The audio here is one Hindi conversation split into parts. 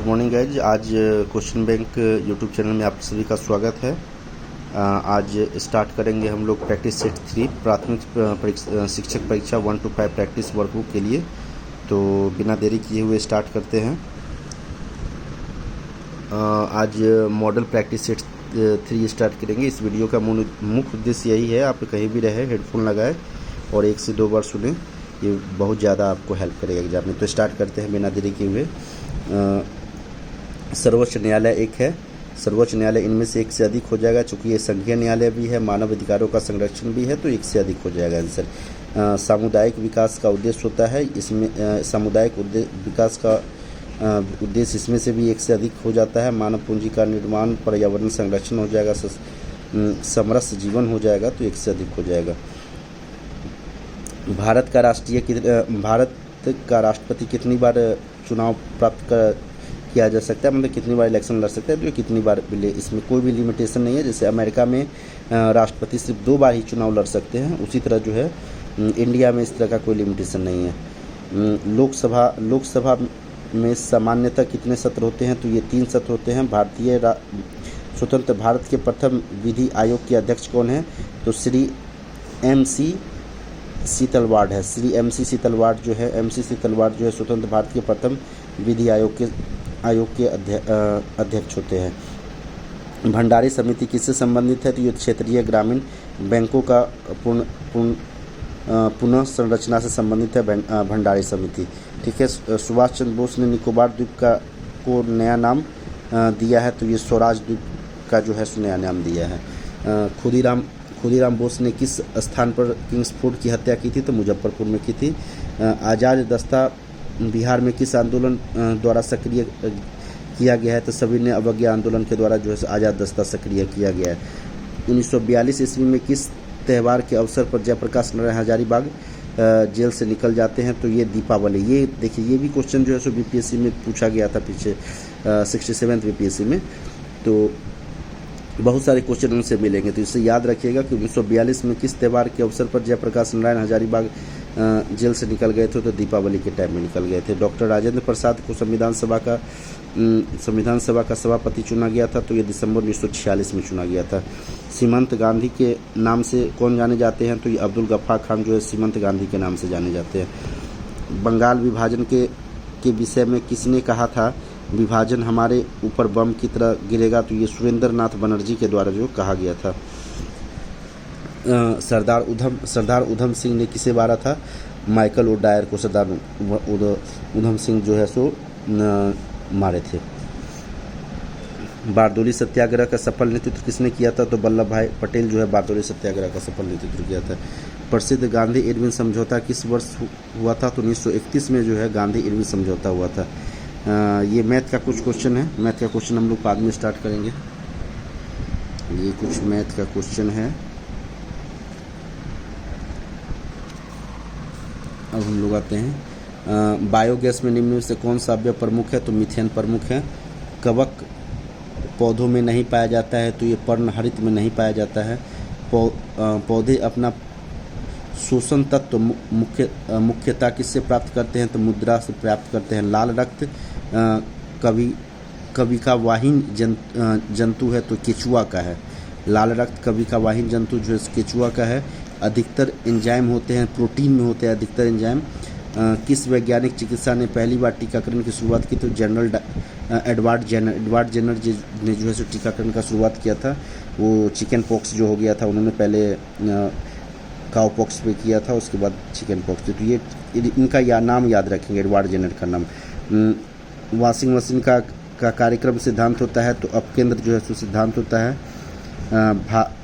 Good morning guys. आज क्वेश्चन बैंक यूट्यूब चैनल में आप सभी का स्वागत है। आज स्टार्ट करेंगे हम लोग प्रैक्टिस सेट 3 प्राथमिक शिक्षक परीक्षा 1 to 5 प्रैक्टिस वर्कबुक के लिए। तो बिना देरी किए हुए स्टार्ट करते हैं। आज मॉडल प्रैक्टिस सेट 3 स्टार्ट करेंगे। इस वीडियो का मुख्य उद्देश्य यही है, आप कहीं भी रहे हेडफोन लगाए और 1 से 2 बार सुने, ये बहुत ज़्यादा आपको हेल्प करेगा एग्जाम में। तो स्टार्ट करते हैं बिना देरी किए हुए। सर्वोच्च न्यायालय एक है, सर्वोच्च न्यायालय इनमें से एक से अधिक हो जाएगा। चूँकि ये संघीय न्यायालय भी है, मानव अधिकारों का संरक्षण भी है, तो एक से अधिक हो जाएगा आंसर। सामुदायिक विकास का उद्देश्य होता है, इसमें सामुदायिक विकास का उद्देश्य इसमें से भी एक से अधिक हो जाता है। मानव पूंजी का निर्माण, पर्यावरण संरक्षण हो जाएगा, समरस जीवन हो जाएगा, तो एक से अधिक हो जाएगा। भारत का राष्ट्रपति कितनी बार चुनाव किया जा सकता है, मतलब कितनी बार इलेक्शन लड़ सकता है, तो ये कितनी बार मिले, इसमें कोई भी लिमिटेशन नहीं है। जैसे अमेरिका में राष्ट्रपति सिर्फ 2 बार ही चुनाव लड़ सकते हैं, उसी तरह जो है इंडिया में इस तरह का कोई लिमिटेशन नहीं है। लोकसभा में सामान्यतः कितने सत्र होते हैं, तो ये 3 सत्र होते हैं। स्वतंत्र भारत के प्रथम विधि आयोग के अध्यक्ष कौन है, तो श्री MC सीतलवाड़ है। श्री MC सीतलवाड़ जो है स्वतंत्र भारत के प्रथम विधि आयोग के अध्यक्ष होते हैं। भंडारी समिति किससे संबंधित है, तो ये क्षेत्रीय ग्रामीण बैंकों का पुनः संरचना से संबंधित है भंडारी समिति। ठीक है। सुभाष चंद्र बोस ने निकोबार द्वीप को नया नाम दिया है, तो ये स्वराज द्वीप का जो है नया नाम दिया है। खुदीराम बोस ने किस स्थान पर किंग्सफोर्ड की हत्या की थी, तो मुजफ्फरपुर में की थी। आज़ाद दस्ता बिहार में किस आंदोलन द्वारा सक्रिय किया गया है, तो सभी ने अवज्ञा आंदोलन के द्वारा जो है आज़ाद दस्ता सक्रिय किया गया है। 1942 ईस्वी में किस त्यौहार के अवसर पर जयप्रकाश नारायण हजारीबाग जेल से निकल जाते हैं, तो ये दीपावली। ये देखिए, ये भी क्वेश्चन जो है BPSC में पूछा गया था पीछे 67th BPSC में, तो बहुत सारे क्वेश्चन उनसे मिलेंगे। तो इससे याद रखिएगा कि 1942 में किस त्यौहार के अवसर पर जयप्रकाश नारायण हजारीबाग जेल से निकल गए थे, तो दीपावली के टाइम में निकल गए थे। डॉक्टर राजेंद्र प्रसाद को संविधान सभा का सभापति चुना गया था, तो ये दिसंबर 1946 में चुना गया था। सीमंत गांधी के नाम से कौन जाने जाते हैं, तो ये अब्दुल गफ्फार खान जो है सीमंत गांधी के नाम से जाने जाते हैं। बंगाल विभाजन के विषय में किसने कहा था, विभाजन हमारे ऊपर बम की तरह गिरेगा, तो ये सुरेंद्र नाथ बनर्जी के द्वारा जो कहा गया था। सरदार उधम सिंह ने किसे मारा था, माइकल ओडायर को सरदार उधम सिंह जो है मारे थे। बारदोली सत्याग्रह का सफल नेतृत्व किसने किया था, तो वल्लभ भाई पटेल जो है बारदोली सत्याग्रह का सफल नेतृत्व किया था। प्रसिद्ध गांधी इरविन समझौता किस वर्ष हुआ था, तो 1931 में जो है गांधी इरविन समझौता हुआ था। ये मैथ का कुछ क्वेश्चन है, मैथ का क्वेश्चन हम लोग बाद में स्टार्ट करेंगे। ये कुछ मैथ का क्वेश्चन है। अब हम लोग आते हैं बायोगैस में निम्न में से कौन सा अवयव प्रमुख है, तो मीथेन प्रमुख है। कवक पौधों में नहीं पाया जाता है, तो ये पर्णहरित में नहीं पाया जाता है। पौधे अपना शोषण तत्व मुख्यतः किससे प्राप्त करते हैं, तो मुद्रा से प्राप्त करते हैं। लाल रक्त कविकावाहीन जंतु है, तो केचुआ का है। लाल रक्त कविकावाहीन जंतु जो है केचुआ का है। अधिकतर एंजाइम होते हैं प्रोटीन में होते हैं अधिकतर एंजाइम। किस वैज्ञानिक चिकित्सा ने पहली बार टीकाकरण की शुरुआत की, तो जनरल एडवर्ड जेनर ने जो है टीकाकरण का शुरुआत किया था। वो चिकन पॉक्स जो हो गया था, उन्होंने पहले काउ पॉक्स पे किया था, उसके बाद चिकन पॉक्स। तो ये इनका नाम याद रखेंगे, एडवर्ड जेनर का नाम। वॉशिंग मशीन का कार्यक्रम सिद्धांत होता है, तो अपकेंद्र जो है सिद्धांत होता है।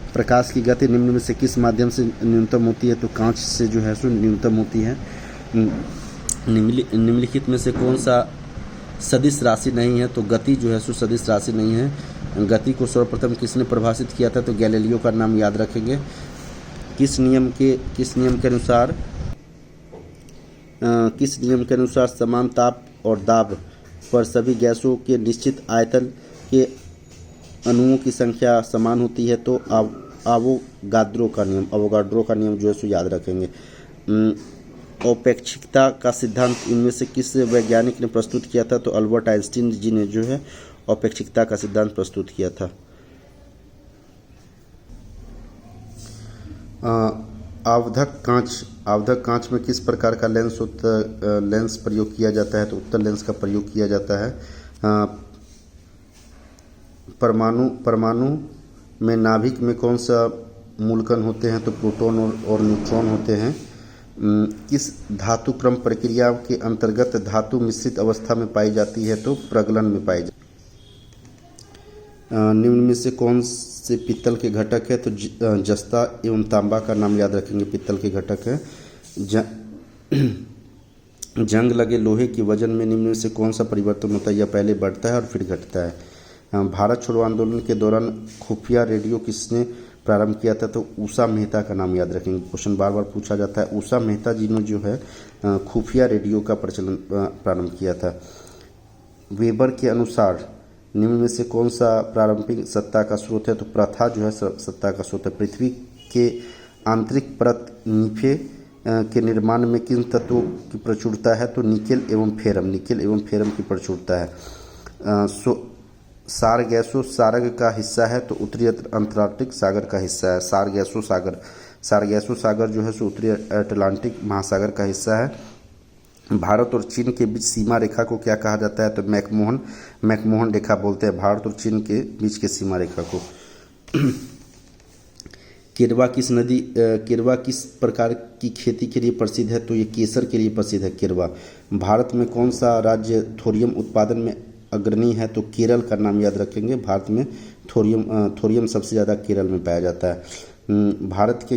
प्रकाश की गति निम्न में से किस माध्यम से न्यूनतम होती है, तो कांच से जो है न्यूनतम होती है। निम्नलिखित में से कौन सा सदिश राशि नहीं है, तो गति जो है सदिश राशि नहीं है। गति को सर्वप्रथम किसने परिभाषित किया था, तो गैलीलियो का नाम याद रखेंगे। किस नियम के अनुसार समान ताप और दाब पर सभी गैसों के निश्चित आयतन के अणुओं की संख्या समान होती है, तो अवोगाड्रो का नियम जो है याद रखेंगे। औपेक्षिकता का सिद्धांत इनमें से किस वैज्ञानिक ने प्रस्तुत किया था? तो अल्बर्ट आइंस्टीन जी ने जो है औपेक्षिकता का सिद्धांत प्रस्तुत किया था। आवधक कांच में किस प्रकार का लेंस प्रयोग किया जाता है? तो उत्तल लेंस का प्रयोग किया जाता है। परमाणु में नाभिक में कौन सा मूलकण होते हैं? तो प्रोटॉन और न्यूट्रॉन होते हैं। किस धातु क्रम प्रक्रिया के अंतर्गत धातु मिश्रित अवस्था में पाई जाती है? तो प्रगलन में पाई जाती है। निम्न में से कौन से पित्तल के घटक है? तो जस्ता एवं तांबा का नाम याद रखेंगे, पित्तल के घटक है। जंग लगे लोहे की वजन में निम्न में से कौन सा परिवर्तन होता है? यह पहले बढ़ता है और फिर घटता है। भारत छोड़ो आंदोलन के दौरान खुफिया रेडियो किसने प्रारंभ किया था? तो उषा मेहता का नाम याद रखेंगे, क्वेश्चन बार बार पूछा जाता है। उषा मेहता जी ने जो है खुफिया रेडियो का प्रचलन प्रारंभ किया था। वेबर के अनुसार निम्न में से कौन सा प्रारंभिक सत्ता का स्रोत है? तो प्रथा जो है सत्ता का स्रोत है। पृथ्वी के आंतरिक परत नीफे के निर्माण में किन तत्वों की प्रचुरता है? तो निकेल एवं फेरम की प्रचुरता है। सारगैसो सागर का हिस्सा है? तो उत्तरी अंटार्कटिक सागर का हिस्सा है। सारगैसो सागर जो है सो उत्तरी अटलांटिक महासागर का हिस्सा है। भारत और चीन के बीच सीमा रेखा को क्या कहा जाता है? तो मैकमोहन रेखा बोलते हैं भारत और चीन के बीच के सीमा रेखा को। केरवा किस प्रकार की खेती के लिए प्रसिद्ध है? तो ये केसर के लिए प्रसिद्ध है केरवा। भारत में कौन सा राज्य थोरियम उत्पादन में अग्रणी है? तो केरल का नाम याद रखेंगे। भारत में थोरियम सबसे ज़्यादा केरल में पाया जाता है। भारत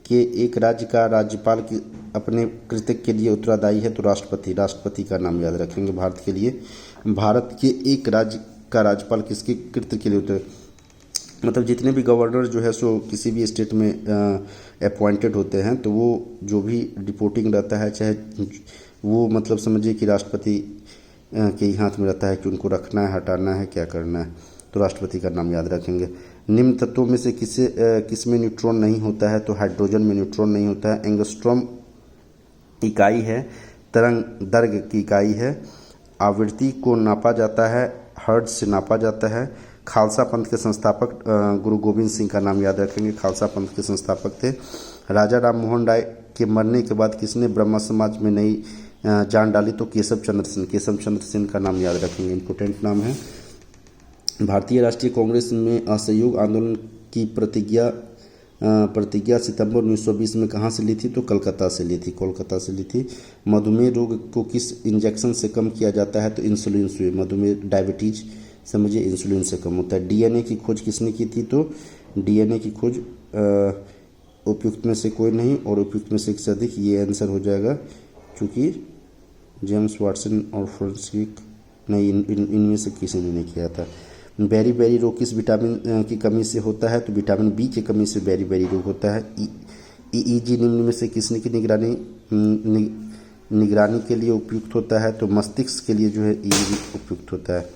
के एक राज्य का राज्यपाल की अपने कृत्य के लिए उत्तरदायी है? तो राष्ट्रपति का नाम याद रखेंगे भारत के लिए। भारत के एक राज्य का राज्यपाल किसके कृत्य के लिए मतलब जितने भी गवर्नर जो है सो किसी भी स्टेट में अपॉइंटेड होते हैं, तो वो जो भी रिपोर्टिंग रहता है, चाहे वो मतलब समझिए कि राष्ट्रपति के ही हाथ में रहता है कि उनको रखना है, हटाना है, क्या करना है। तो राष्ट्रपति का नाम याद रखेंगे। निम्न तत्वों में से किस में न्यूट्रॉन नहीं होता है? तो हाइड्रोजन में न्यूट्रॉन नहीं होता है। एंगस्ट्रॉम इकाई है, तरंग दैर्घ्य की इकाई है। आवृत्ति को नापा जाता है, हर्ट्ज से नापा जाता है। खालसा पंथ के संस्थापक गुरु गोविंद सिंह का नाम याद रखेंगे, खालसा पंथ के संस्थापक थे। राजा राम मोहन राय के मरने के बाद किसने ब्रह्म समाज में नई जान डाली? तो केशव चंद्र सेन का नाम याद रखेंगे, इम्पोर्टेंट नाम है। भारतीय राष्ट्रीय कांग्रेस में असहयोग आंदोलन की प्रतिज्ञा सितंबर 1920 में कहाँ से ली थी? तो कोलकाता से ली थी। मधुमेह रोग को किस इंजेक्शन से कम किया जाता है? तो इंसुलिन से। मधुमेह डायबिटीज समझिए इंसुलिन से कम होता है। डीएनए की खोज किसने की थी? तो डीएनए की खोज उपयुक्त में से कोई नहीं और उपयुक्त में से एक से अधिक, ये आंसर हो जाएगा, क्योंकि जेम्स वाटसन और फ्रांसिस नहीं, इनमें से किसी ने नहीं किया था। बेरी रोग किस विटामिन की कमी से होता है? तो विटामिन बी की कमी से बेरी रोग होता है। ईईजी निम्न में से किसने की निगरानी के लिए उपयुक्त होता है? तो मस्तिष्क के लिए जो है ईईजी उपयुक्त होता है।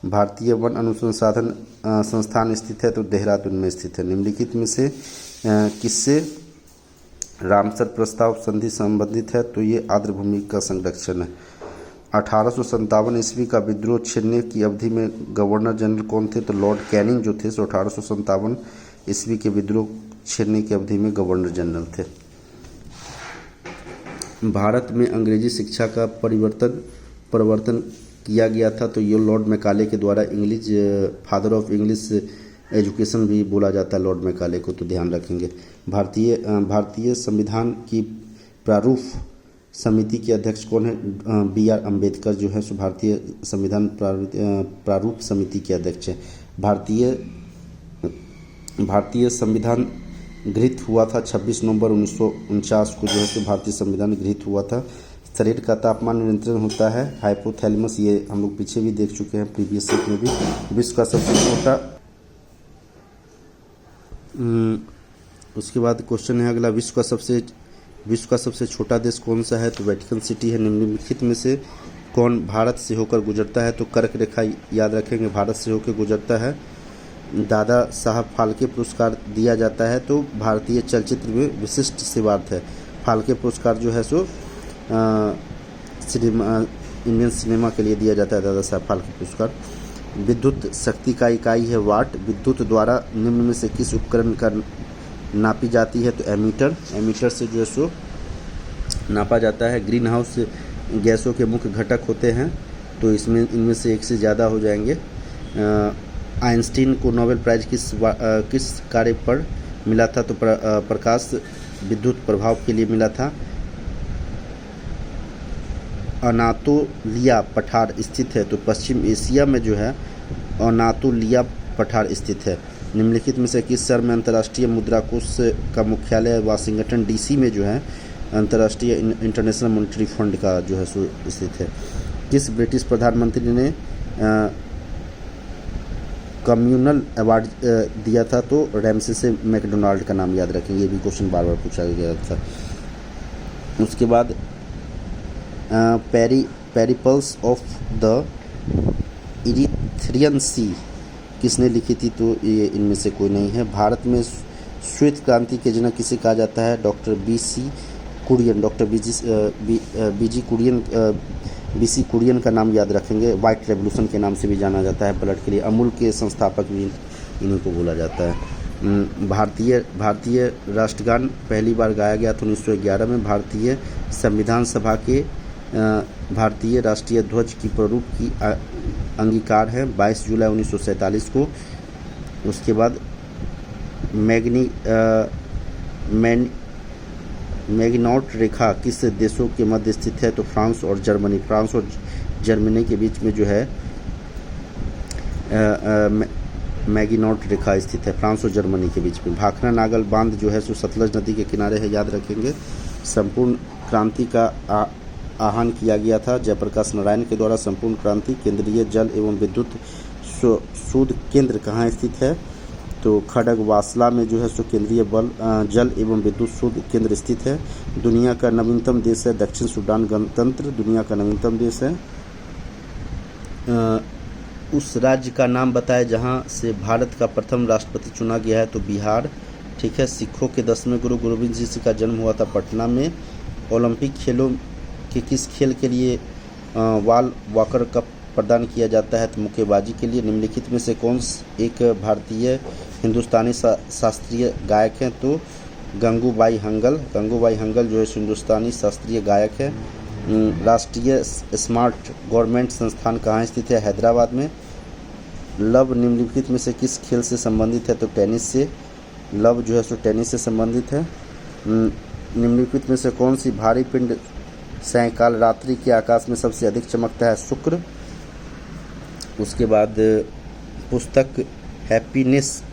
भारतीय वन अनुसंधान संस्थान स्थित है? तो देहरादून में स्थित है। निम्नलिखित में से किससे रामसर प्रस्ताव संधि संबंधित है? तो ये आर्द्रभूमि का संरक्षण है। 1857 ईस्वी का विद्रोह छिड़ने की अवधि में गवर्नर जनरल कौन थे? तो लॉर्ड कैनिंग जो थे सो 1857 ईस्वी के विद्रोह छिड़ने की अवधि में गवर्नर जनरल थे। भारत में अंग्रेजी शिक्षा का प्रवर्तन किया गया था, तो ये लॉर्ड मैकाले के द्वारा English father of English education भी बोला जाता है लॉर्ड मैकाले को, तो ध्यान रखेंगे। भारतीय संविधान की प्रारूप समिति के अध्यक्ष कौन है? BR अम्बेडकर जो है सो भारतीय संविधान प्रारूप समिति के अध्यक्ष है। भारतीय संविधान गृहीत हुआ था 26 नवंबर 1949 को जो है सो भारतीय संविधान गृहीत हुआ था। शरीर का तापमान नियंत्रण होता है हाइपोथैलेमस, ये हम लोग पीछे भी देख चुके हैं प्रीवियस सेट में भी। विश्व का सबसे छोटा उसके बाद क्वेश्चन है अगला, विश्व का सबसे छोटा देश कौन सा है? तो वेटिकन सिटी है। निम्नलिखित में से कौन भारत से होकर गुजरता है? तो कर्क रेखा याद रखेंगे, भारत से होकर गुजरता है। दादा साहब फाल्के पुरस्कार दिया जाता है, तो भारतीय चलचित्र में विशिष्ट सेवार्थ है। फाल्के पुरस्कार जो है सो इंडियन सिनेमा के लिए दिया जाता है दादा साहब फाल्के पुरस्कार। विद्युत शक्ति का इकाई है वाट। विद्युत द्वारा निम्न में से किस उपकरण का नापी जाती है तो एमीटर। एमीटर से जो है सो नापा जाता है। ग्रीन हाउस गैसों के मुख्य घटक होते हैं तो इसमें इनमें से एक से ज़्यादा हो जाएंगे। आइंस्टीन को नोबेल प्राइज किस कार्य पर मिला था तो प्रकाश विद्युत प्रभाव के लिए मिला था। अनातोलिया पठार स्थित है तो पश्चिम एशिया में जो है अनातोलिया पठार स्थित है। निम्नलिखित में से किस शहर में अंतर्राष्ट्रीय मुद्रा कोष का मुख्यालय वाशिंगटन डीसी में जो है अंतर्राष्ट्रीय इंटरनेशनल मॉनेटरी फंड का जो है सो स्थित है। किस ब्रिटिश प्रधानमंत्री ने कम्युनल अवार्ड दिया था तो रैमसे से मैकडोनाल्ड का नाम याद रखेंगे, ये भी क्वेश्चन बार बार पूछा गया था। उसके बाद पेरिपल्स ऑफ द इरिथ्रियन सी किसने लिखी थी तो ये इनमें से कोई नहीं है। भारत में श्वेत क्रांति के जनक किसे कहा जाता है doctor BC Kurien. Doctor BC Kurien का नाम याद रखेंगे। वाइट रेवोल्यूशन के नाम से भी जाना जाता है ब्लड के लिए। अमूल के संस्थापक भी इन्हीं को बोला जाता है। भारतीय राष्ट्रगान पहली बार गाया गया था 1911 में। भारतीय संविधान सभा के भारतीय राष्ट्रीय ध्वज की प्रारूप की अंगीकार है 22 जुलाई 1947 को। उसके बाद मैग्नॉट रेखा किस देशों के मध्य स्थित है तो फ्रांस और जर्मनी। फ्रांस और जर्मनी के बीच में जो है मैग्नॉट रेखा स्थित है, फ्रांस और जर्मनी के बीच में। भाखड़ा नागल बांध जो है सो सतलज नदी के किनारे है, याद रखेंगे। संपूर्ण क्रांति का आह्वान किया गया था जयप्रकाश नारायण के द्वारा। संपूर्ण क्रांति केंद्रीय जल एवं विद्युत शोध केंद्र कहाँ स्थित है तो खड़गवासला में जो है सो केंद्रीय जल एवं विद्युत शोध केंद्र स्थित है। दुनिया का नवीनतम देश है दक्षिण सूडान गणतंत्र दुनिया का नवीनतम देश है। उस राज्य का नाम बताएं जहां से भारत का प्रथम राष्ट्रपति चुना गया है तो बिहार, ठीक है। सिखों के 10वें गुरु गोबिंद सिंह जी का जन्म हुआ था पटना में। ओलंपिक खेलों के किस खेल के लिए वॉकर कप प्रदान किया जाता है तो मुक्केबाजी के लिए। निम्नलिखित में से कौन एक भारतीय हिंदुस्तानी शास्त्रीय गायक हैं तो गंगूबाई हंगल। गंगूबाई हंगल जो है हिंदुस्तानी शास्त्रीय गायक है। राष्ट्रीय स्मार्ट गवर्नमेंट संस्थान कहाँ स्थित है हैदराबाद में। लव निम्नलिखित में से किस खेल से संबंधित है तो टेनिस से। लव जो है सो टेनिस से संबंधित है। निम्नलिखित में से कौन सी भारी पिंड सायंकाल रात्रि के आकाश में सबसे अधिक चमकता है शुक्र। उसके बाद पुस्तक हैप्पीनेस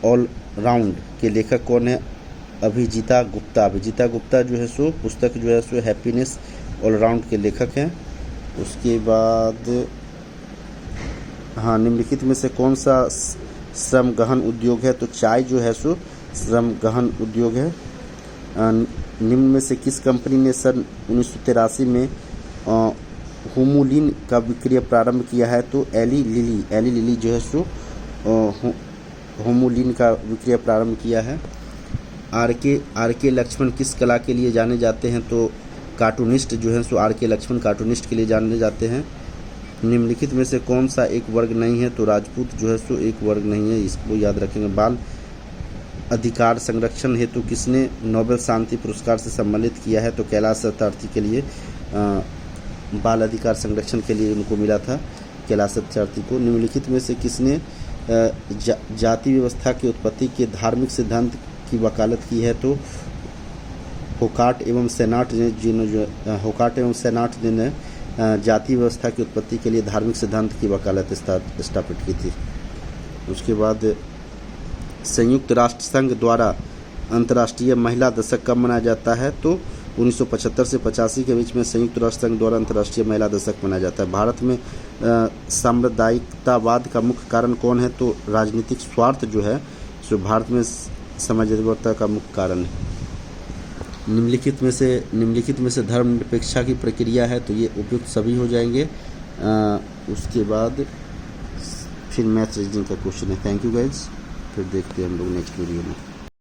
ऑल राउंड के लेखक कौन है अभिजीता गुप्ता। अभिजीता गुप्ता जो है सो पुस्तक जो है सो हैप्पीनेस ऑल राउंड के लेखक हैं। उसके बाद निम्नलिखित में से कौन सा श्रम गहन उद्योग है तो चाय जो है सो श्रम गहन उद्योग है। निम्न में से किस कंपनी ने सन 1983 में होमोलिन का विक्रय प्रारंभ किया है तो एली लिली जो है सो होमोलिन का विक्रय प्रारंभ किया है। आर के लक्ष्मण किस कला के लिए जाने जाते हैं तो कार्टूनिस्ट जो है सो आर के लक्ष्मण कार्टूनिस्ट के लिए जाने जाते हैं। निम्नलिखित में से कौन सा एक वर्ग नहीं है तो राजपूत जो है सो एक वर्ग नहीं है, इसको याद रखेंगे। बाल अधिकार संरक्षण हेतु किसने नोबेल शांति पुरस्कार से सम्मानित किया है तो कैलाश सत्यार्थी के लिए बाल अधिकार संरक्षण के लिए उनको मिला था कैलाश सत्यार्थी को। निम्नलिखित में से किसने जाति व्यवस्था की उत्पत्ति के धार्मिक सिद्धांत की वकालत की है तो होकार्ट एवं सेनाट ने जाति व्यवस्था की उत्पत्ति के लिए धार्मिक सिद्धांत की वकालत स्थापित की थी। उसके बाद संयुक्त राष्ट्र संघ द्वारा अंतर्राष्ट्रीय महिला दशक कब मनाया जाता है तो 1975 से 85 के बीच में संयुक्त राष्ट्र संघ द्वारा अंतर्राष्ट्रीय महिला दशक मनाया जाता है। भारत में सांप्रदायिकतावाद का मुख्य कारण कौन है तो राजनीतिक स्वार्थ जो है जो भारत में समाजवादिता का मुख्य कारण है। निम्नलिखित में से धर्मनिरपेक्षता की प्रक्रिया है तो ये उपयुक्त सभी हो जाएंगे। उसके बाद फिर मैथ्स रीजनिंग का क्वेश्चन है। थैंक यू गाइज, फिर देखते हैं हम लोग नेक्स्ट वीडियो में।